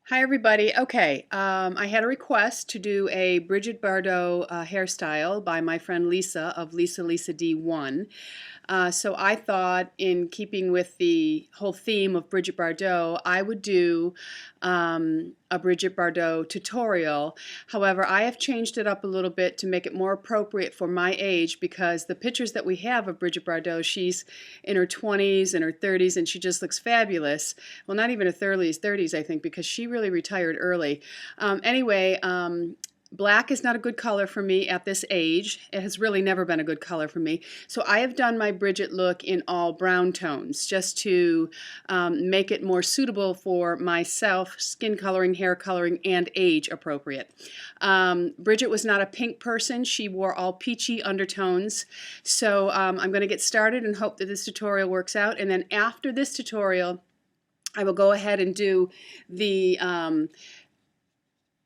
Hi everybody. Okay, I had a request to do a Brigitte Bardot hairstyle by my friend Lisa of Lisa D1. So I thought, in keeping with the whole theme of Brigitte Bardot, I would do a Brigitte Bardot tutorial. However, I have changed it up a little bit to make it more appropriate for my age, because the pictures that we have of Brigitte Bardot, she's in her 20s and her 30s, and she just looks fabulous. Well, not even her 30s, I think, because she really retired early. Anyway, black is not a good color for me at this age. It has really never been a good color for me. So I have done my Brigitte look in all brown tones, just to make it more suitable for myself, skin coloring, hair coloring, and age appropriate. Brigitte was not a pink person. She wore all peachy undertones. So I'm going to get started and hope that this tutorial works out. And then after this tutorial, I will go ahead and do the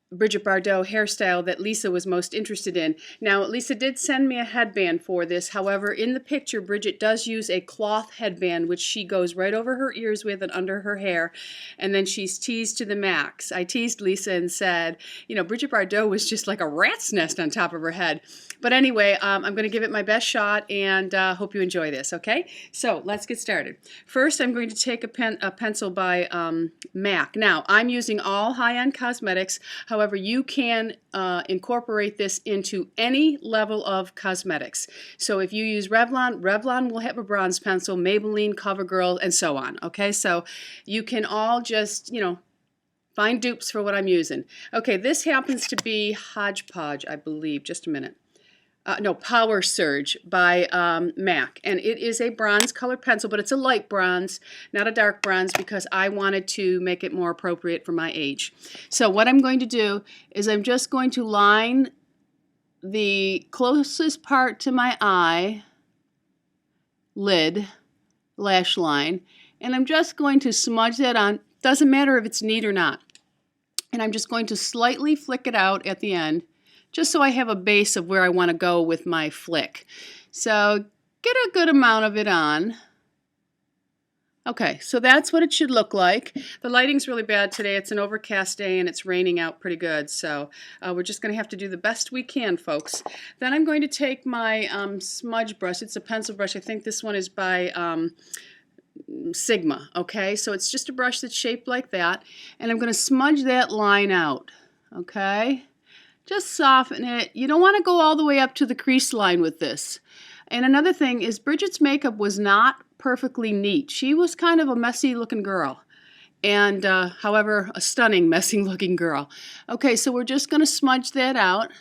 Brigitte Bardot hairstyle that Lisa was most interested in. Now, Lisa did send me a headband for this. However, in the picture, Brigitte does use a cloth headband, which she goes right over her ears with and under her hair, and then she's teased to the max. I teased Lisa and said, you know, Brigitte Bardot was just like a rat's nest on top of her head. But anyway, I'm going to give it my best shot, and hope you enjoy this, okay? So let's get started. First, I'm going to take a pencil by MAC. Now, I'm using all high-end cosmetics. However, you can incorporate this into any level of cosmetics. So if you use Revlon, Revlon will have a bronze pencil, Maybelline, CoverGirl, and so on, okay? So you can all just, you know, find dupes for what I'm using. Okay, this happens to be Hodgepodge, I believe. Just a minute. No, Power Surge by MAC. And it is a bronze colored pencil, but it's a light bronze, not a dark bronze, because I wanted to make it more appropriate for my age. So what I'm going to do is I'm just going to line the closest part to my eye lid, lash line, and I'm just going to smudge that on. Doesn't matter if it's neat or not. And I'm just going to slightly flick it out at the end, just so I have a base of where I want to go with my flick. So get a good amount of it on. Okay, so that's what it should look like. The lighting's really bad today. It's an overcast day and it's raining out pretty good, so we're just going to have to do the best we can, folks. Then I'm going to take my smudge brush. It's a pencil brush. I think this one is by Sigma, okay? So it's just a brush that's shaped like that, and I'm going to smudge that line out, okay? Just soften it. You don't want to go all the way up to the crease line with this. And another thing is, Brigitte's makeup was not perfectly neat. She was kind of a messy looking girl. And however, a stunning messy looking girl. Okay, so we're just going to smudge that out.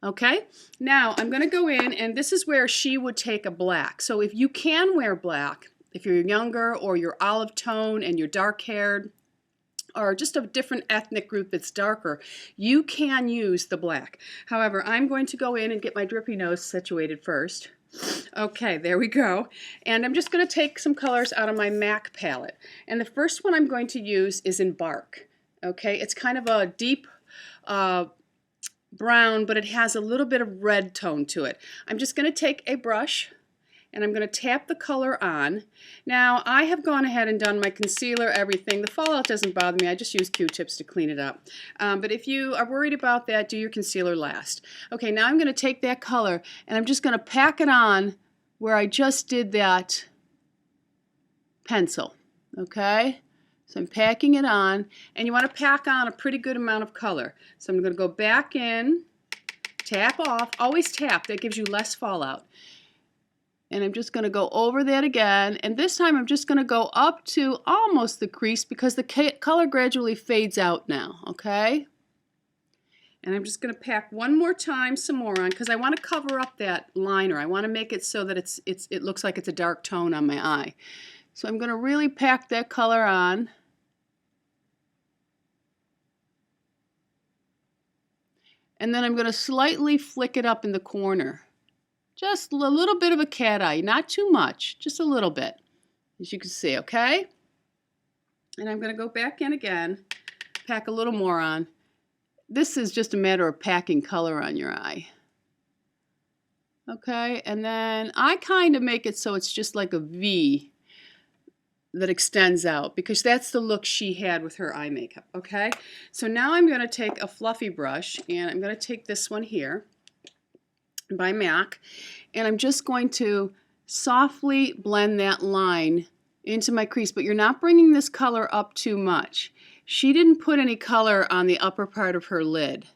Okay, now I'm going to go in, and this is where she would take a black. So if you can wear black, if you're younger or you're olive tone and you're dark haired, or just a different ethnic group that's darker, you can use the black. However, I'm going to go in and get my drippy nose situated first. Okay, there we go. And I'm just going to take some colors out of my MAC palette. And the first one I'm going to use is Embark. Okay, it's kind of a deep brown, but it has a little bit of red tone to it. I'm just going to take a brush, and I'm going to tap the color on. Now, I have gone ahead and done my concealer, everything. The fallout doesn't bother me. I just use Q-tips to clean it up. But if you are worried about that, do your concealer last. Okay, now I'm going to take that color, and I'm just going to pack it on where I just did that pencil. Okay? So I'm packing it on, and you want to pack on a pretty good amount of color. So I'm going to go back in, tap off. Always tap. That gives you less fallout. And I'm just going to go over that again, and this time I'm just going to go up to almost the crease, because the color gradually fades out now, okay? And I'm just going to pack one more time some more on, because I want to cover up that liner. I want to make it so that it looks like it's a dark tone on my eye. So I'm going to really pack that color on. And then I'm going to slightly flick it up in the corner. Just a little bit of a cat eye, not too much, just a little bit, as you can see, okay? And I'm going to go back in again, pack a little more on. This is just a matter of packing color on your eye. Okay, and then I kind of make it so it's just like a V. that extends out, because that's the look she had with her eye makeup, okay? So now I'm going to take a fluffy brush, and I'm going to take this one here by MAC, and I'm just going to softly blend that line into my crease, but you're not bringing this color up too much. She didn't put any color on the upper part of her lid,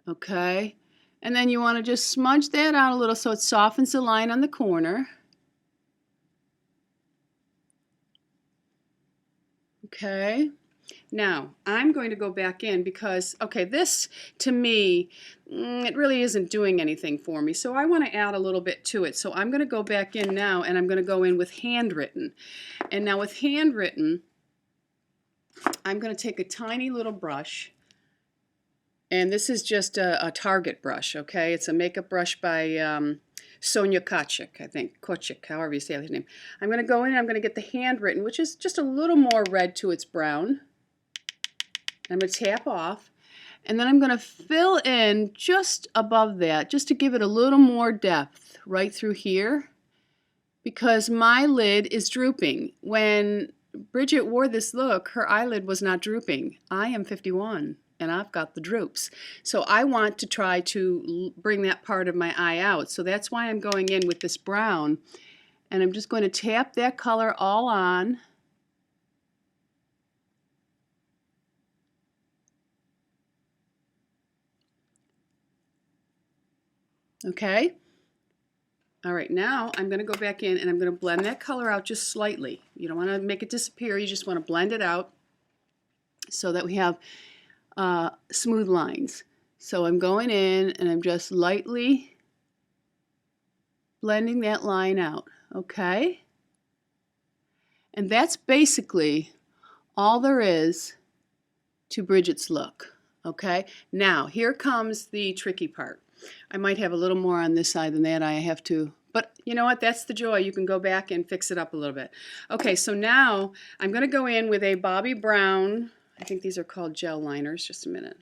okay? And then you want to just smudge that out a little so it softens the line on the corner. Okay, now I'm going to go back in because, okay, this to me, it really isn't doing anything for me, so I want to add a little bit to it. So I'm going to go back in now, and I'm going to go in with handwritten. And now with handwritten, I'm going to take a tiny little brush, and this is just a Target brush, okay? It's a makeup brush by Sonia Kochik, I think, Kochik, however you say his name. I'm going to go in and I'm going to get the handwritten, which is just a little more red to its brown. I'm going to tap off, and then I'm going to fill in just above that, just to give it a little more depth right through here, because my lid is drooping. When Brigitte wore this look, her eyelid was not drooping. I am 51. And I've got the droops. So I want to try to bring that part of my eye out. So that's why I'm going in with this brown. And I'm just going to tap that color all on. Okay? All right, now I'm going to go back in and I'm going to blend that color out just slightly. You don't want to make it disappear. You just want to blend it out so that we have smooth lines. So I'm going in and I'm just lightly blending that line out, okay? And that's basically all there is to Brigitte's look, okay? Now, here comes the tricky part. I might have a little more on this side than that. I have to, but you know what? That's the joy. You can go back and fix it up a little bit. Okay, so now I'm going to go in with a Bobbi Brown. I think these are called gel liners. Just a minute.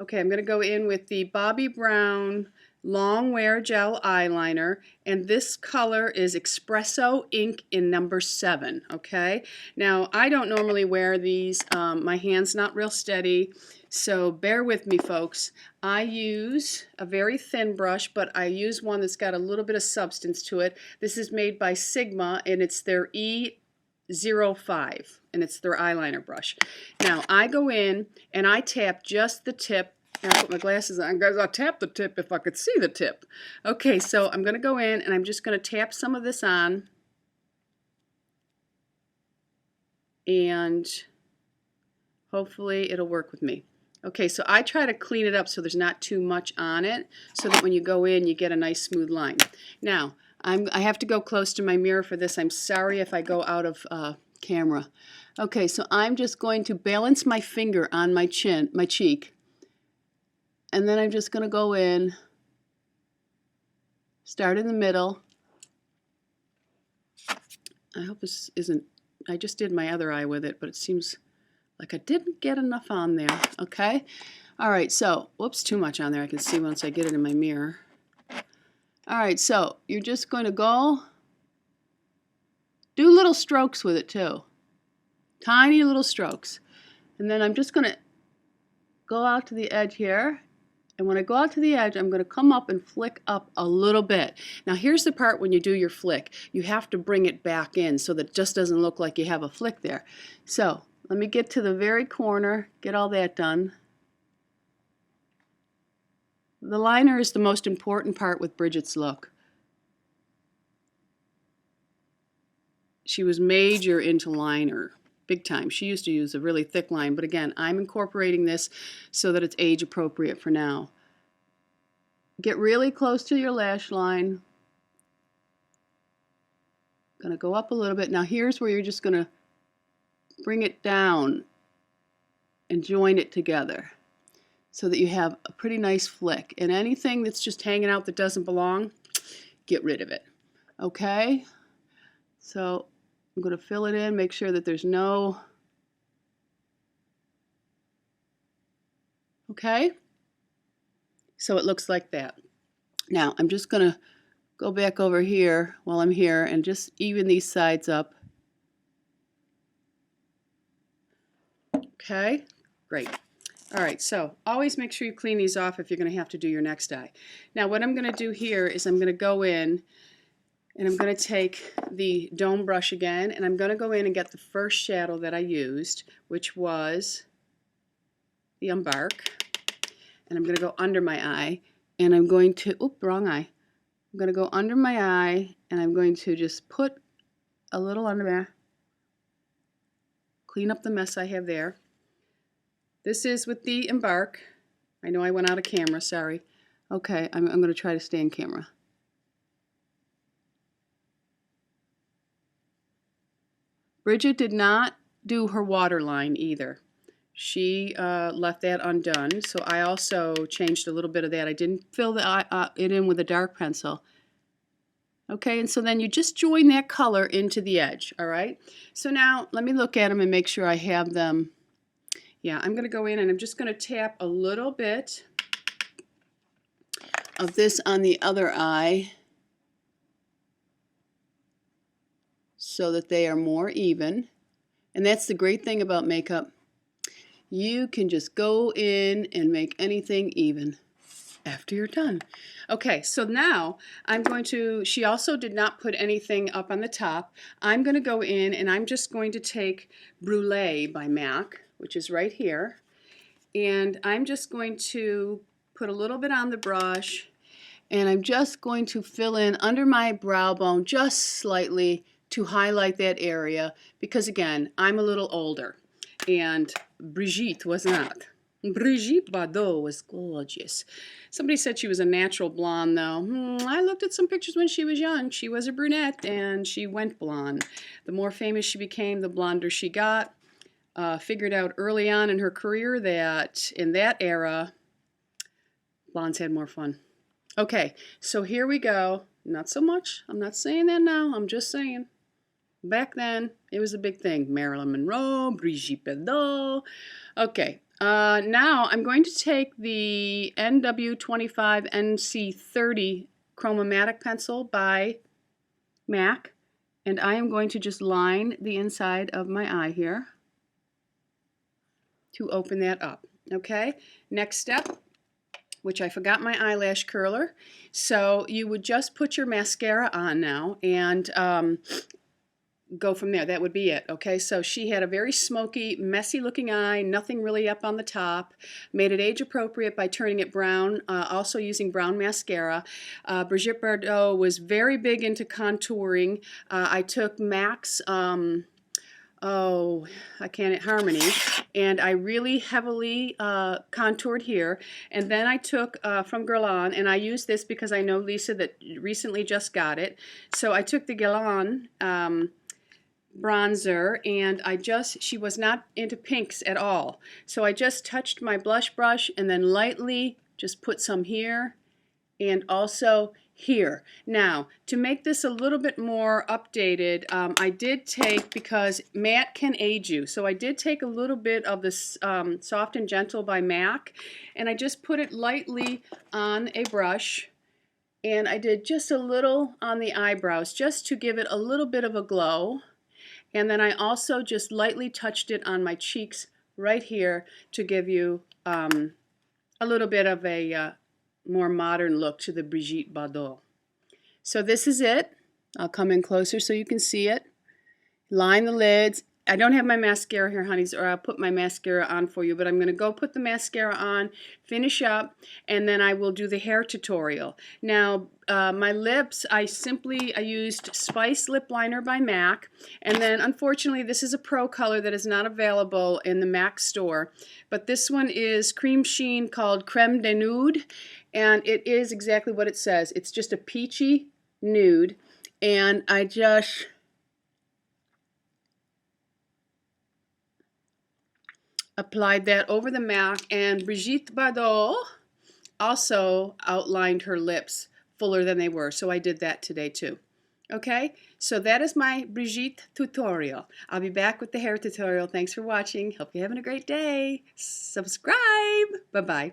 Okay, I'm going to go in with the Bobbi Brown Long Wear Gel Eyeliner, and this color is Espresso Ink in number 7, okay? Now, I don't normally wear these. My hand's not real steady, so bear with me, folks. I use a very thin brush, but I use one that's got a little bit of substance to it. This is made by Sigma, and it's their E05, and it's their eyeliner brush. Now, I go in and I tap just the tip, and I put my glasses on because I'll tap the tip if I could see the tip. Okay, so I'm going to go in and I'm just going to tap some of this on, and hopefully it'll work with me. Okay, so I try to clean it up so there's not too much on it, so that when you go in you get a nice smooth line. Now, I have to go close to my mirror for this. I'm sorry if I go out of camera. Okay, so I'm just going to balance my finger on my chin, my cheek, and then I'm just going to go in, start in the middle. I hope this isn't, I just did my other eye with it, but it seems like I didn't get enough on there. Okay, all right, so, whoops, too much on there. I can see once I get it in my mirror. All right, so you're just going to go, do little strokes with it too. Tiny little strokes. And then I'm just going to go out to the edge here. And when I go out to the edge, I'm going to come up and flick up a little bit. Now here's the part when you do your flick. You have to bring it back in so that it just doesn't look like you have a flick there. So let me get to the very corner, get all that done. The liner is the most important part with Brigitte's look. She was major into liner, big time. She used to use a really thick line, but again, I'm incorporating this so that it's age appropriate for now. Get really close to your lash line. Gonna go up a little bit. Now here's where you're just gonna bring it down and join it together, so that you have a pretty nice flick. And anything that's just hanging out that doesn't belong, get rid of it. Okay? So I'm going to fill it in, make sure that there's no... Okay? So it looks like that. Now I'm just going to go back over here while I'm here and just even these sides up. Okay, great. All right, so always make sure you clean these off if you're going to have to do your next eye. Now what I'm going to do here is I'm going to go in and I'm going to take the dome brush again, and I'm going to go in and get the first shadow that I used, which was the Embark. And I'm going to go under my eye, and I'm going to, oop, wrong eye. I'm going to go under my eye, and I'm going to just put a little under there, clean up the mess I have there. This is with the Embark. I know I went out of camera, sorry. Okay, I'm going to try to stay in camera. Brigitte did not do her waterline either. She left that undone, so I also changed a little bit of that. I didn't fill it in with a dark pencil. Okay, and so then you just join that color into the edge, all right? So now let me look at them and make sure I have them. Yeah, I'm going to go in and I'm just going to tap a little bit of this on the other eye so that they are more even. And that's the great thing about makeup. You can just go in and make anything even after you're done. Okay, so now I'm going to, she also did not put anything up on the top. I'm going to go in and I'm just going to take Brule by MAC, which is right here, and I'm just going to put a little bit on the brush, and I'm just going to fill in under my brow bone just slightly to highlight that area, because again, I'm a little older and Brigitte was not. Brigitte Bardot was gorgeous. Somebody said she was a natural blonde, though. I looked at some pictures when she was young. She was a brunette, and she went blonde. The more famous she became, the blonder she got. Figured out early on in her career that in that era, blondes had more fun. Okay, so here we go. Not so much. I'm not saying that now. I'm just saying. Back then, it was a big thing. Marilyn Monroe, Brigitte Bardot. Okay, now I'm going to take the NW25 NC30 Chromomatic pencil by MAC, and I am going to just line the inside of my eye here to open that up. Okay, next step, which I forgot my eyelash curler. So you would just put your mascara on now and go from there. That would be it. Okay, so she had a very smoky, messy looking eye, nothing really up on the top. Made it age appropriate by turning it brown, also using brown mascara. Brigitte Bardot was very big into contouring. I took MAC's Harmony, and I really heavily contoured here, and then I took from Guerlain, and I used this because I know Lisa that recently just got it, so I took the Guerlain bronzer, and she was not into pinks at all, so I just touched my blush brush and then lightly just put some here and also here. Now, to make this a little bit more updated, I did take, because matte can age you, so I did take a little bit of this Soft and Gentle by MAC, and I just put it lightly on a brush, and I did just a little on the eyebrows just to give it a little bit of a glow, and then I also just lightly touched it on my cheeks right here to give you a little bit of a more modern look to the Brigitte Bardot. So this is it. I'll come in closer so you can see it. Line the lids. I don't have my mascara here, honeys, or I'll put my mascara on for you, but I'm going to go put the mascara on, finish up, and then I will do the hair tutorial. Now, my lips, I used Spice Lip Liner by MAC, and then unfortunately this is a pro color that is not available in the MAC store, but this one is Cream Sheen called Creme de Nude, and it is exactly what it says. It's just a peachy nude, and I just applied that over the MAC, and Brigitte Bardot also outlined her lips fuller than they were, so I did that today too. Okay, so that is my Brigitte tutorial. I'll be back with the hair tutorial. Thanks for watching. Hope you're having a great day. Subscribe. Bye-bye.